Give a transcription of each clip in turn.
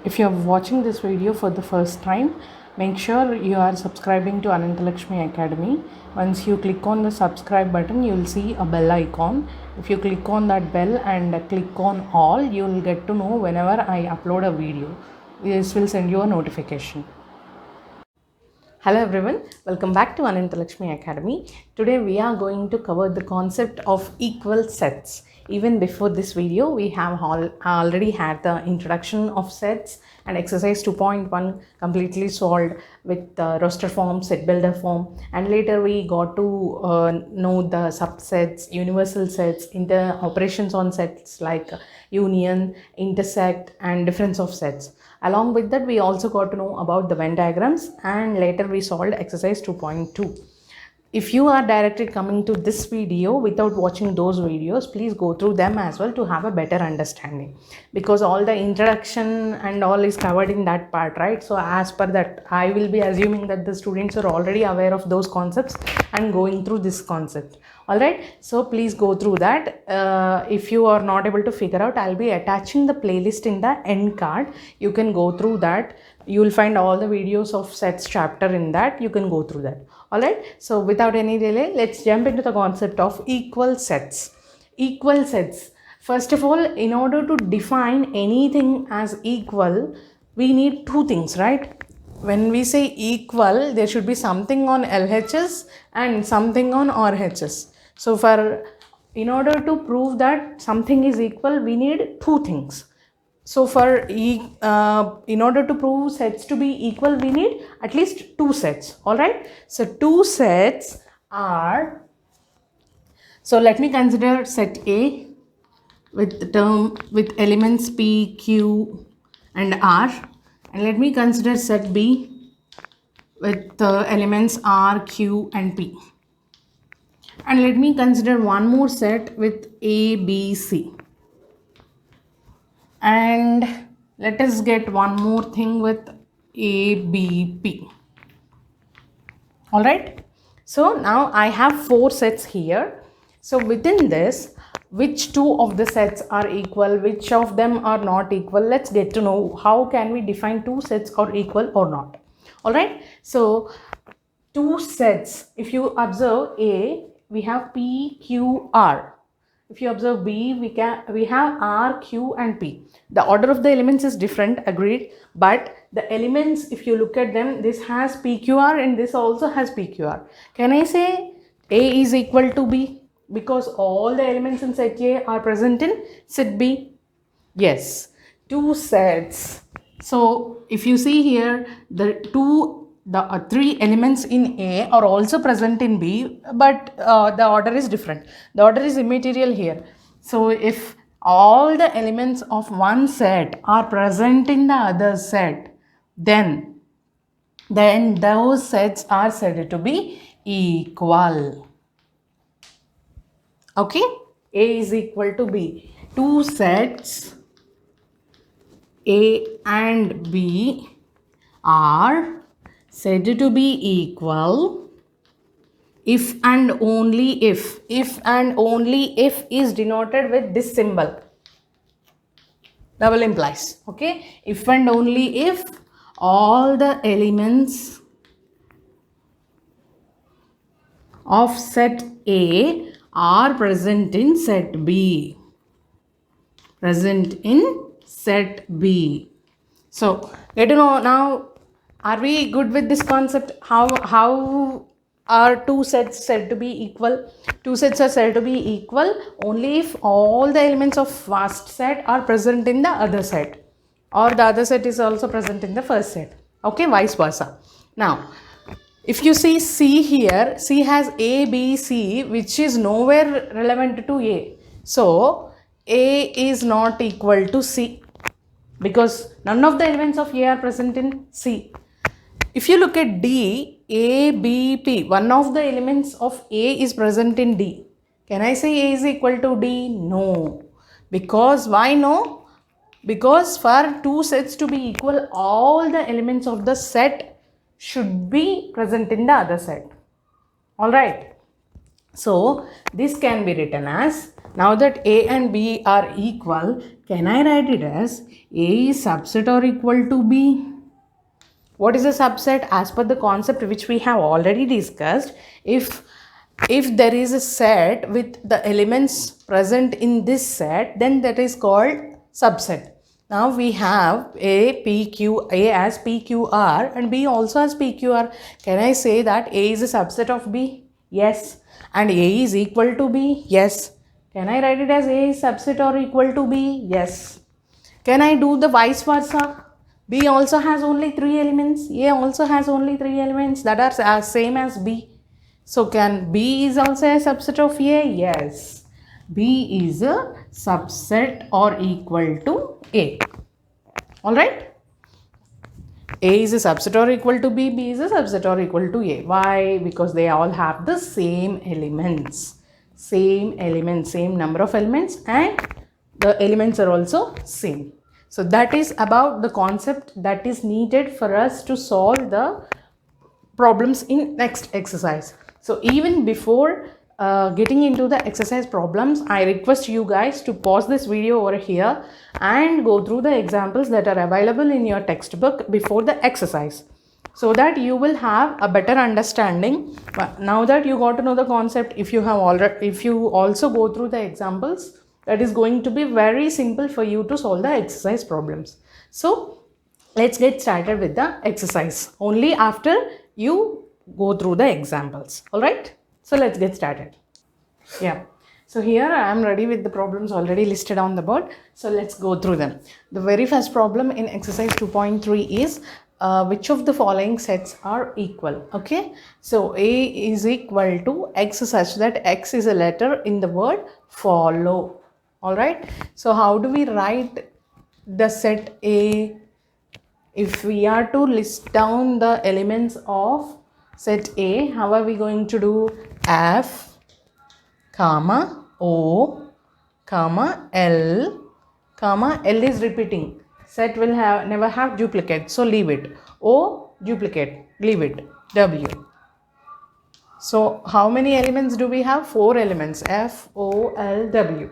If you are watching this video for the first time, make sure you are subscribing to Untitled Academy. Once you click on the subscribe button, you will see a bell icon. If you click on that bell and click on all, you will get to know whenever I upload a video. This will send you a notification. Hello everyone, welcome back to Untitled Academy. Today we are going to cover the concept of equal sets. Even before this video, we have already had the introduction of sets and exercise 2.1 completely solved with the roster form, set builder form, and later we got to know the subsets, universal sets, inter operations on sets like union, intersect, and difference of sets. Along with that, we also got to know about the Venn diagrams, and later we solved exercise 2.2. If you are directly coming to this video without watching those videos, please go through them as well to have a better understanding, because all the introduction and all is covered in that part, right? So as per that, I will be assuming that the students are already aware of those concepts and going through this concept. All right, so please go through that. If you are not able to figure out, I'll be attaching the playlist in the end card. You can go through that. You will find all the videos of sets chapter in that. You can go through that. All right, so without any delay, let's jump into the concept of equal sets. Equal sets. First of all, in order to define anything as equal, we need two things, right? When we say equal, there should be something on LHS and something on RHS. So in order to prove that something is equal, we need two things. So in order to prove sets to be equal, we need at least two sets. All right. So two sets are. So let me consider set A with elements P, Q, and R, and let me consider set B with elements R, Q, and P. And let me consider one more set with A, B, C. And let us get one more thing with A, B, P. All right. So now I have four sets here. So within this, which two of the sets are equal, which of them are not equal? Let's get to know how can we define two sets are equal or not. All right. So two sets, if you observe A, we have P, Q, R. If you observe B, we have R, Q, and P. The order of the elements is different, agreed, but the elements, if you look at them, this has PQR and this also has PQR. Can I say A is equal to B? Because all the elements in set A are present in set B. Yes, two sets. So if you see here, the three elements in A are also present in B, but the order is different. The order is immaterial here. So if all the elements of one set are present in the other set, then those sets are said to be equal. Okay, A is equal to B. Two sets A and B are said to be equal if and only if. If and only if is denoted with this symbol. Double implies. Okay. If and only if all the elements of set A are present in set B. Present in set B. So, get to know now, are we good with this concept? How are two sets said to be equal? Two sets are said to be equal only if all the elements of first set are present in the other set, or the other set is also present in the first set. Okay, vice versa. Now, if you see C here, C has A, B, C, which is nowhere relevant to A. So, A is not equal to C, because none of the elements of A are present in C. If you look at D, A, B, P, one of the elements of A is present in D. Can I say A is equal to D? No. Because why no? Because for two sets to be equal, all the elements of the set should be present in the other set. All right. So this can be written as Now that A and B are equal, can I write it as A is subset or equal to B? What is a subset? As per the concept which we have already discussed, if there is a set with the elements present in this set, then that is called subset. Now we have A as PQR and B also as PQR. Can I say that A is a subset of B? Yes. And A is equal to B? Yes. Can I write it as A is subset or equal to B? Yes. Can I do the vice versa? B also has only 3 elements. A also has only 3 elements that are same as B. So can B is also a subset of A? Yes. B is a subset or equal to A. Alright? A is a subset or equal to B. B is a subset or equal to A. Why? Because they all have the same elements. Same number of elements, and the elements are also same. So that is about the concept that is needed for us to solve the problems in next exercise. So even before getting into the exercise problems, I request you guys to pause this video over here and go through the examples that are available in your textbook before the exercise, so that you will have a better understanding. Now that you got to know the concept, if you also go through the examples, that is going to be very simple for you to solve the exercise problems. So let's get started with the exercise only after you go through the examples. All right, so let's get started. Yeah, so here I am ready with the problems already listed on the board. So let's go through them. The very first problem in exercise 2.3 is which of the following sets are equal? Okay, so A is equal to X such that X is a letter in the word follow. All right, so how do we write the set A? If we are to list down the elements of set A, how are we going to do? F, comma, O, comma, L, comma, L is repeating. Set will never have duplicate, so leave it. O, duplicate, leave it. W. So how many elements do we have? 4 elements. F, O, L, W.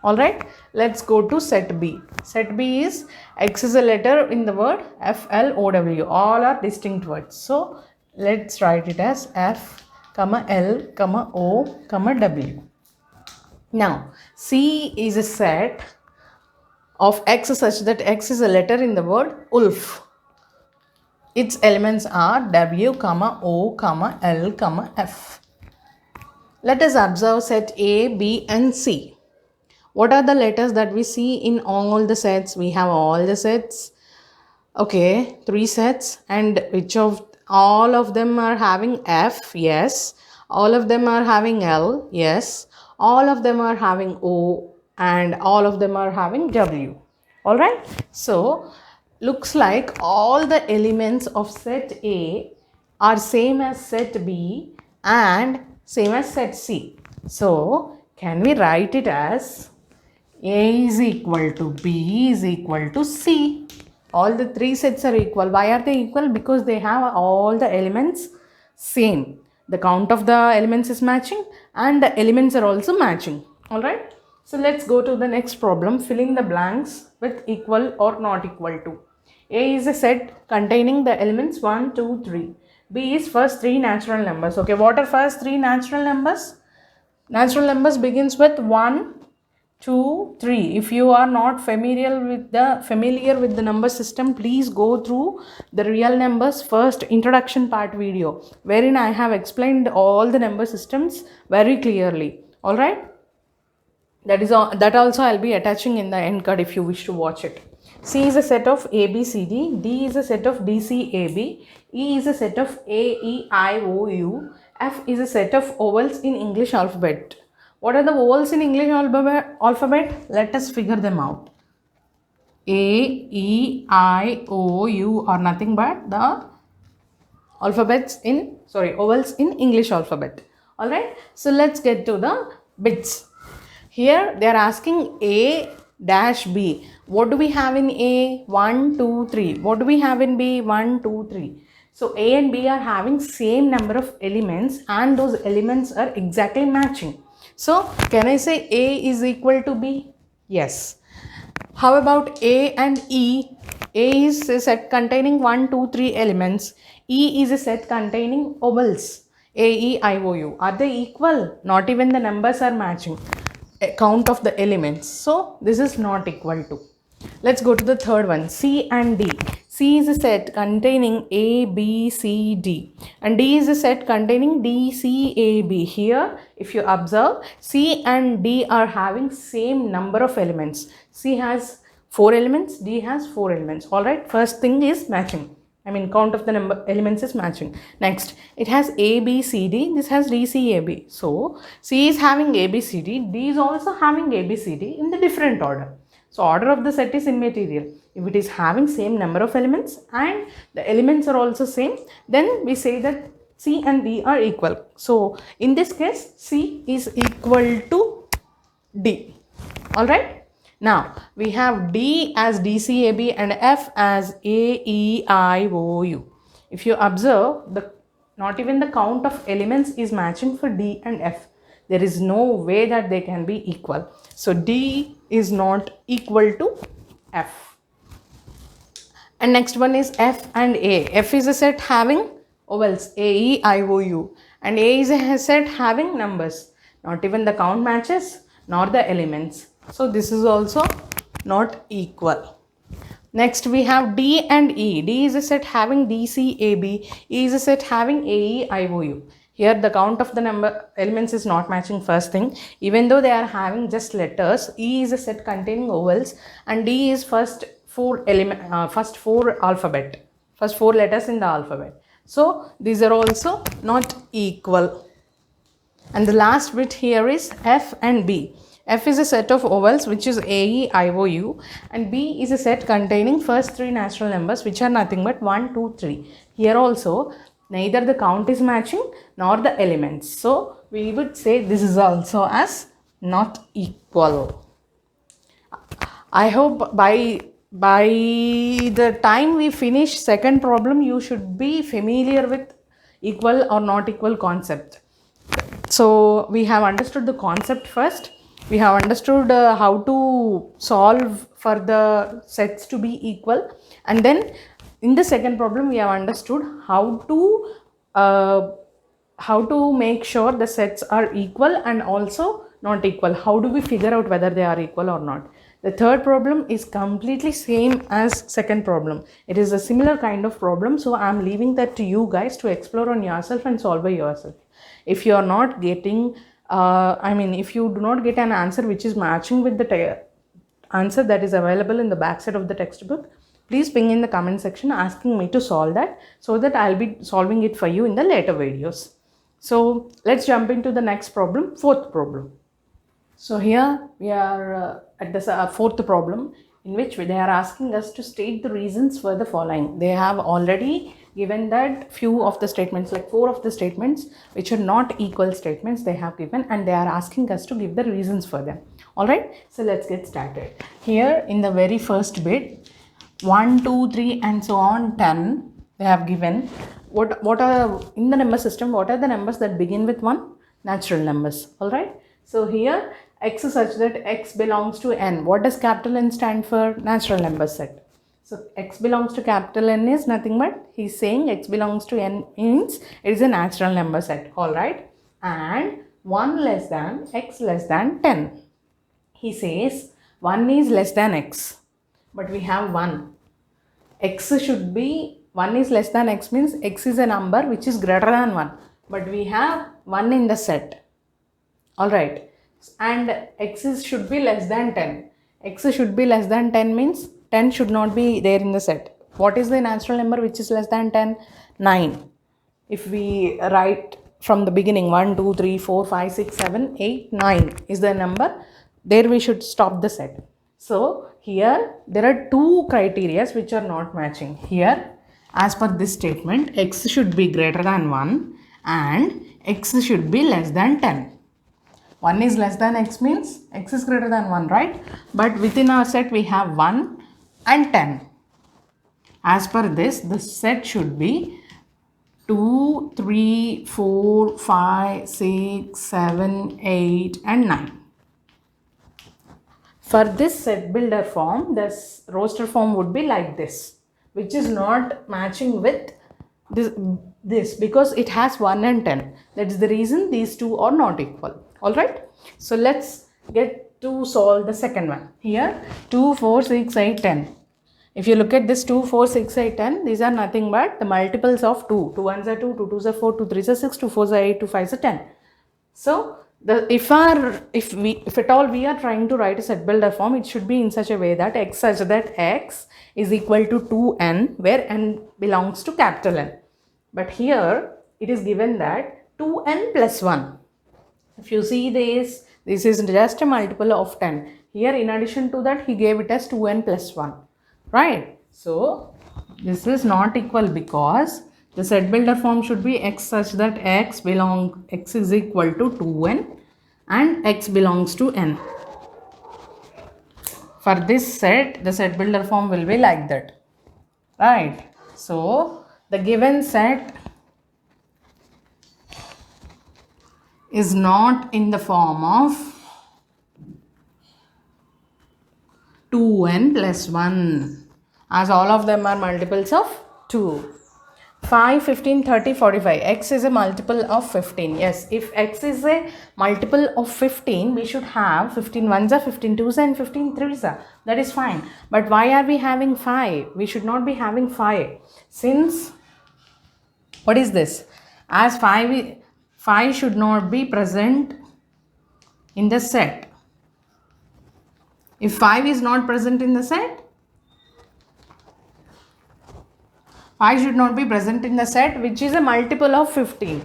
Alright, let's go to set B. Set B is X is a letter in the word F, L, O, W. All are distinct words. So let's write it as F, comma, L, comma, O, comma, W. Now C is a set of X such that X is a letter in the word wolf. Its elements are W, comma, O, comma, L, comma, F. Let us observe set A, B and C. What are the letters that we see in all the sets? We have all the sets. Okay, 3 sets, and which of all of them are having F? Yes. All of them are having L? Yes. All of them are having O, and all of them are having W. Alright, so looks like all the elements of set A are same as set B and same as set C. So can we write it as A is equal to B is equal to C? All the 3 sets are equal. Why are they equal? Because they have all the elements same. The count of the elements is matching and the elements are also matching. Alright. So let's go to the next problem. Filling the blanks with equal or not equal to. A is a set containing the elements 1, 2, 3. B is first 3 natural numbers. Okay, what are first 3 natural numbers? Natural numbers begins with 1, 2, 3. If you are not familiar with the number system, please go through the real numbers first introduction part video, wherein I have explained all the number systems very clearly. All right. That also I'll be attaching in the end card if you wish to watch it. C is a set of A, B, C, D. D is a set of D, C, A, B. E is a set of A, E, I, O, U. F is a set of vowels in English alphabet. What are the vowels in English alphabet? Let us figure them out. A, E, I, O, U are nothing but the vowels in English alphabet. Alright, so let's get to the bits. Here they are asking A dash B. What do we have in A? 1, 2, 3. What do we have in B? 1, 2, 3. So A and B are having same number of elements and those elements are exactly matching. So can I say A is equal to B? Yes. How about A and E? A is a set containing 1, 2, 3 elements. E is a set containing ovals. A, E, I, O, U. Are they equal? Not even the numbers are matching. A count of the elements. So this is not equal to. Let's go to the third one, C and D. C is a set containing A, B, C, D, and D is a set containing D, C, A, B. Here, if you observe, C and D are having same number of elements. C has 4 elements, D has 4 elements. Alright, first thing is matching. I mean, count of the number elements is matching. Next, it has A, B, C, D. This has D, C, A, B. So, C is having A, B, C, D. D is also having A, B, C, D in the different order. So, order of the set is immaterial. If it is having same number of elements and the elements are also same, then we say that C and D are equal. So, in this case, C is equal to D. Alright. Now, we have D as DCAB and F as AEIOU. If you observe, not even the count of elements is matching for D and F. There is no way that they can be equal. So, D is not equal to F. And next one is F and A. F is a set having ovals AEIOU, and A is a set having numbers. Not even the count matches nor the elements. So this is also not equal. Next we have D and E. D is a set having DCAB. E is a set having AEIOU. Here the count of the number elements is not matching first thing. Even though they are having just letters, E is a set containing ovals and D is first four letters in the alphabet. So these are also not equal. And the last bit here is F and B. F is a set of ovals which is AEIOU, and B is a set containing first 3 natural numbers which are nothing but 1, 2, 3. Here also neither the count is matching nor the elements. So we would say this is also as not equal. I hope by the time we finish second problem, you should be familiar with equal or not equal concept. So we have understood the concept first. We have understood how to solve for the sets to be equal, and then in the second problem we have understood how to make sure the sets are equal and also not equal. How do we figure out whether they are equal or not? The third problem is completely same as second problem. It is a similar kind of problem, so I am leaving that to you guys to explore on yourself and solve by yourself. If you are not getting if you do not get an answer which is matching with the answer that is available in the back side of the textbook, please ping in the comment section asking me to solve that, so that I'll be solving it for you in the later videos. So let's jump into the next problem, fourth problem. So here we are at the fourth problem, in which they are asking us to state the reasons for the following. They have already given that few of the statements, like 4 of the statements which are not equal statements they have given, and they are asking us to give the reasons for them. Alright, so let's get started. Here in the very first bit, 1, 2, 3 and so on 10, they have given what are in the number system, what are the numbers that begin with 1? Natural numbers. Alright, so here x is such that x belongs to n. What does capital N stand for? Natural number set. So x belongs to capital N is nothing but, he is saying x belongs to n means it is a natural number set. Alright, and 1 less than x less than 10. He says 1 is less than x, but we have 1. X should be 1 is less than x means x is a number which is greater than 1, but we have 1 in the set. Alright, and x should be less than 10. X should be less than 10 means 10 should not be there in the set. What is the natural number which is less than 10? 9. If we write from the beginning, 1, 2, 3, 4, 5, 6, 7, 8, 9 is the number, there we should stop the set. So here there are 2 criteria which are not matching. Here, as per this statement, x should be greater than 1 and x should be less than 10. 1 is less than x means x is greater than 1, right? But within our set we have 1 and 10. As per this, the set should be 2, 3, 4, 5, 6, 7, 8 and 9. For this set builder form, this roster form would be like this, which is not matching with this because it has 1 and 10. That's the reason these two are not equal. Alright. So let's get to solve the second one. Here 2, 4, 6, 8, 10. If you look at this 2, 4, 6, 8, 10, these are nothing but the multiples of 2. 2 1s are 2, 2 2s are 4, 2 3s are 6, 2 4s are 8, 2 5s are 10. So if at all we are trying to write a set builder form, it should be in such a way that x is equal to 2n, where n belongs to capital N. But here it is given that 2n plus 1. If you see this is just a multiple of 10. Here in addition to that he gave it as 2n plus 1. Right? So this is not equal because the set builder form should be x such that x is equal to 2n and x belongs to n. For this set, the set builder form will be like that. Right? So the given set is not in the form of 2n plus 1, as all of them are multiples of 2. 5, 15, 30, 45. X is a multiple of 15. Yes, if x is a multiple of 15, we should have 15 1s are 15 2s and 15 3s are. That is fine. But why are we having 5? We should not be having 5. Since, what is this? As 5 should not be present in the set. If 5 is not present in the set, 5 should not be present in the set which is a multiple of 15,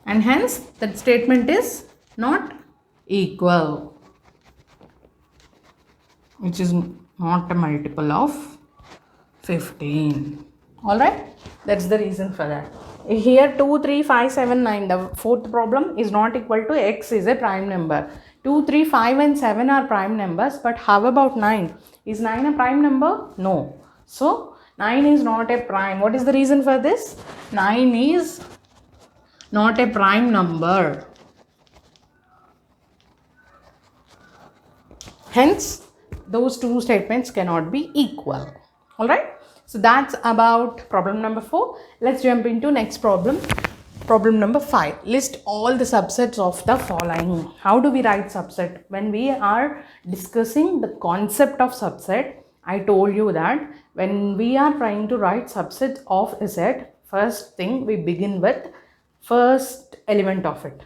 and hence that statement is not equal, which is not a multiple of 15. Alright, that's the reason for that. Here 2, 3, 5, 7, 9, the fourth problem is not equal to x is a prime number. 2, 3, 5 and 7 are prime numbers, but how about 9? Is 9 a prime number? No. So 9 is not a prime. What is the reason for this? 9 is not a prime number. Hence, those two statements cannot be equal. Alright. So that's about problem number 4. Let's jump into next problem. Problem number 5. List all the subsets of the following. How do we write subset? When we are discussing the concept of subset, I told you that when we are trying to write subset of a set, first thing we begin with first element of it.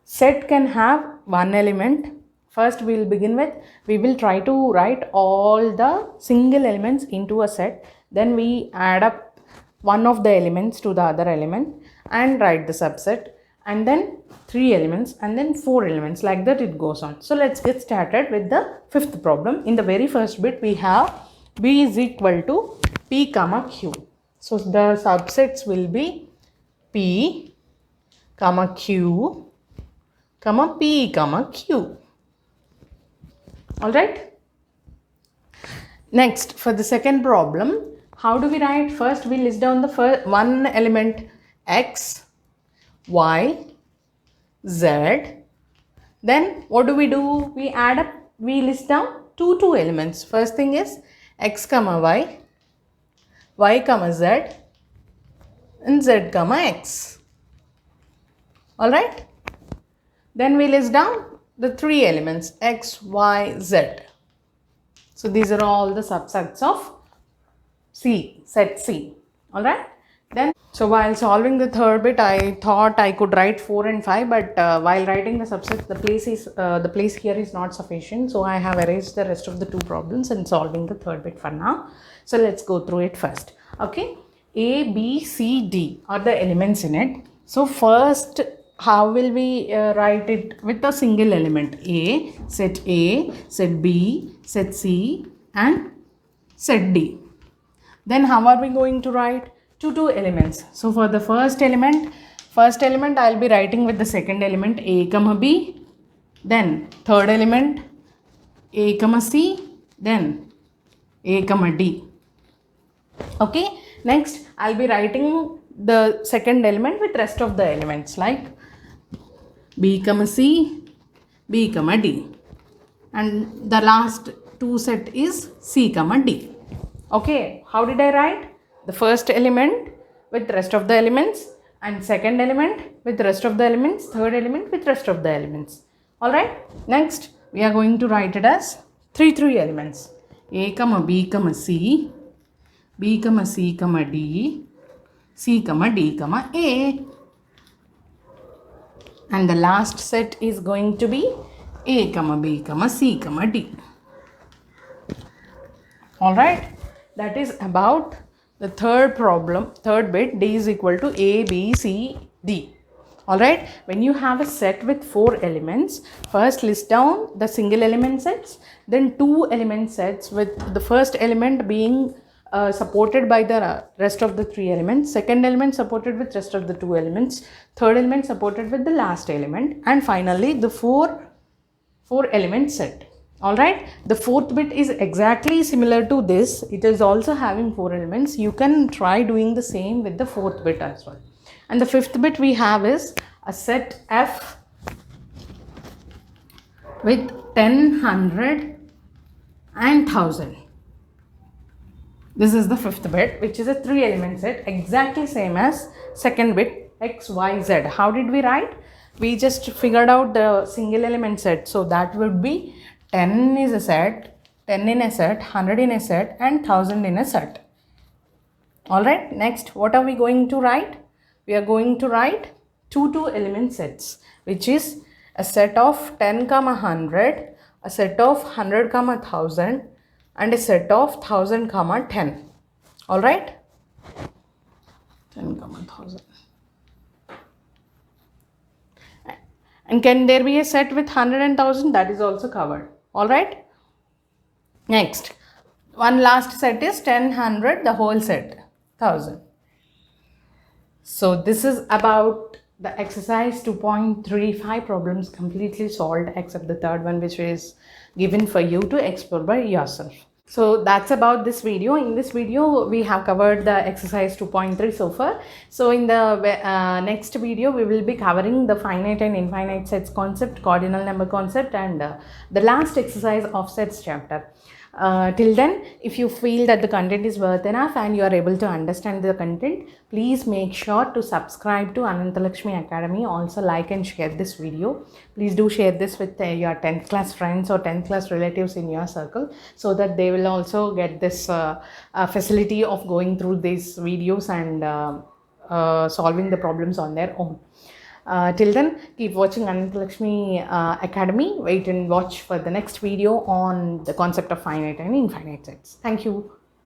Set can have one element. First we will try to write all the single elements into a set. Then we add up one of the elements to the other element and write the subset, and then 3 elements and then 4 elements, like that it goes on. So let's get started with the fifth problem. In the very first bit we have B is equal to P comma Q. So the subsets will be P comma Q comma P comma Q. Alright. Next, for the second problem, how do we write? First we list down the first one element X, Y, Z. Then what do? We add up, we list down two elements. First thing is X comma Y, Y comma Z and Z comma X. Alright. Then we list down the 3 elements X, Y, Z. So these are all the subsets of set C. Alright. Then, so while solving the third bit, I thought I could write 4 and 5, but while writing the subsets, the place here is not sufficient. So I have erased the rest of the 2 problems and solving the third bit for now. So let's go through it first. Okay. A, B, C, D are the elements in it. So first, how will we write it? With a single element. Set B, set C and set D. Then how are we going to write? Two elements. So for the first element I'll be writing with the second element A comma B. Then third element A comma C. Then A comma D. Okay. Next I'll be writing the second element with rest of the elements like B comma C, B comma D, and the last two set is C comma D. Okay, how did I write? The first element with rest of the elements, and second element with rest of the elements, third element with rest of the elements. Alright, next we are going to write it as three elements. A comma B comma C, B comma C comma D, C comma D comma A. And the last set is going to be A comma B comma C comma D. Alright, that is about the third problem, third bit. D is equal to A, B, C, D. Alright, when you have a set with 4 elements, first list down the single element sets, then 2 element sets with the first element being supported by the rest of the 3 elements, second element supported with rest of the 2 elements, third element supported with the last element, and finally the 4 element set. Alright, the fourth bit is exactly similar to this. It is also having 4 elements. You can try doing the same with the fourth bit as well. And the fifth bit we have is a set F with 10, 100 and 1000. This is the fifth bit, which is a 3 element set, exactly same as second bit X, Y, Z. How did we write? We just figured out the single element set. So that would be 10 is a set, 10 in a set, 100 in a set, and 1000 in a set. Alright, next what are we going to write? We are going to write two element sets, which is a set of 10 comma 100, a set of 100 comma 1000, and a set of 1000 comma 10. Alright, 10 comma 1000. And can there be a set with 100 and 1000? That is also covered. Alright, next one last set is 10, 100, the whole set 1000. So this is about the exercise 2.35 problems completely solved except the third one, which is given for you to explore by yourself. So that's about this video. In this video we have covered the exercise 2.3 so far. So in the next video we will be covering the finite and infinite sets concept, cardinal number concept, and the last exercise of sets chapter. Till then, if you feel that the content is worth enough and you are able to understand the content, please make sure to subscribe to Untitled Academy. Also like and share this video. Please do share this with your 10th class friends or 10th class relatives in your circle, so that they will also get this facility of going through these videos and solving the problems on their own. Till then, keep watching Untitled Academy. Wait and watch for the next video on the concept of finite and infinite sets. Thank you.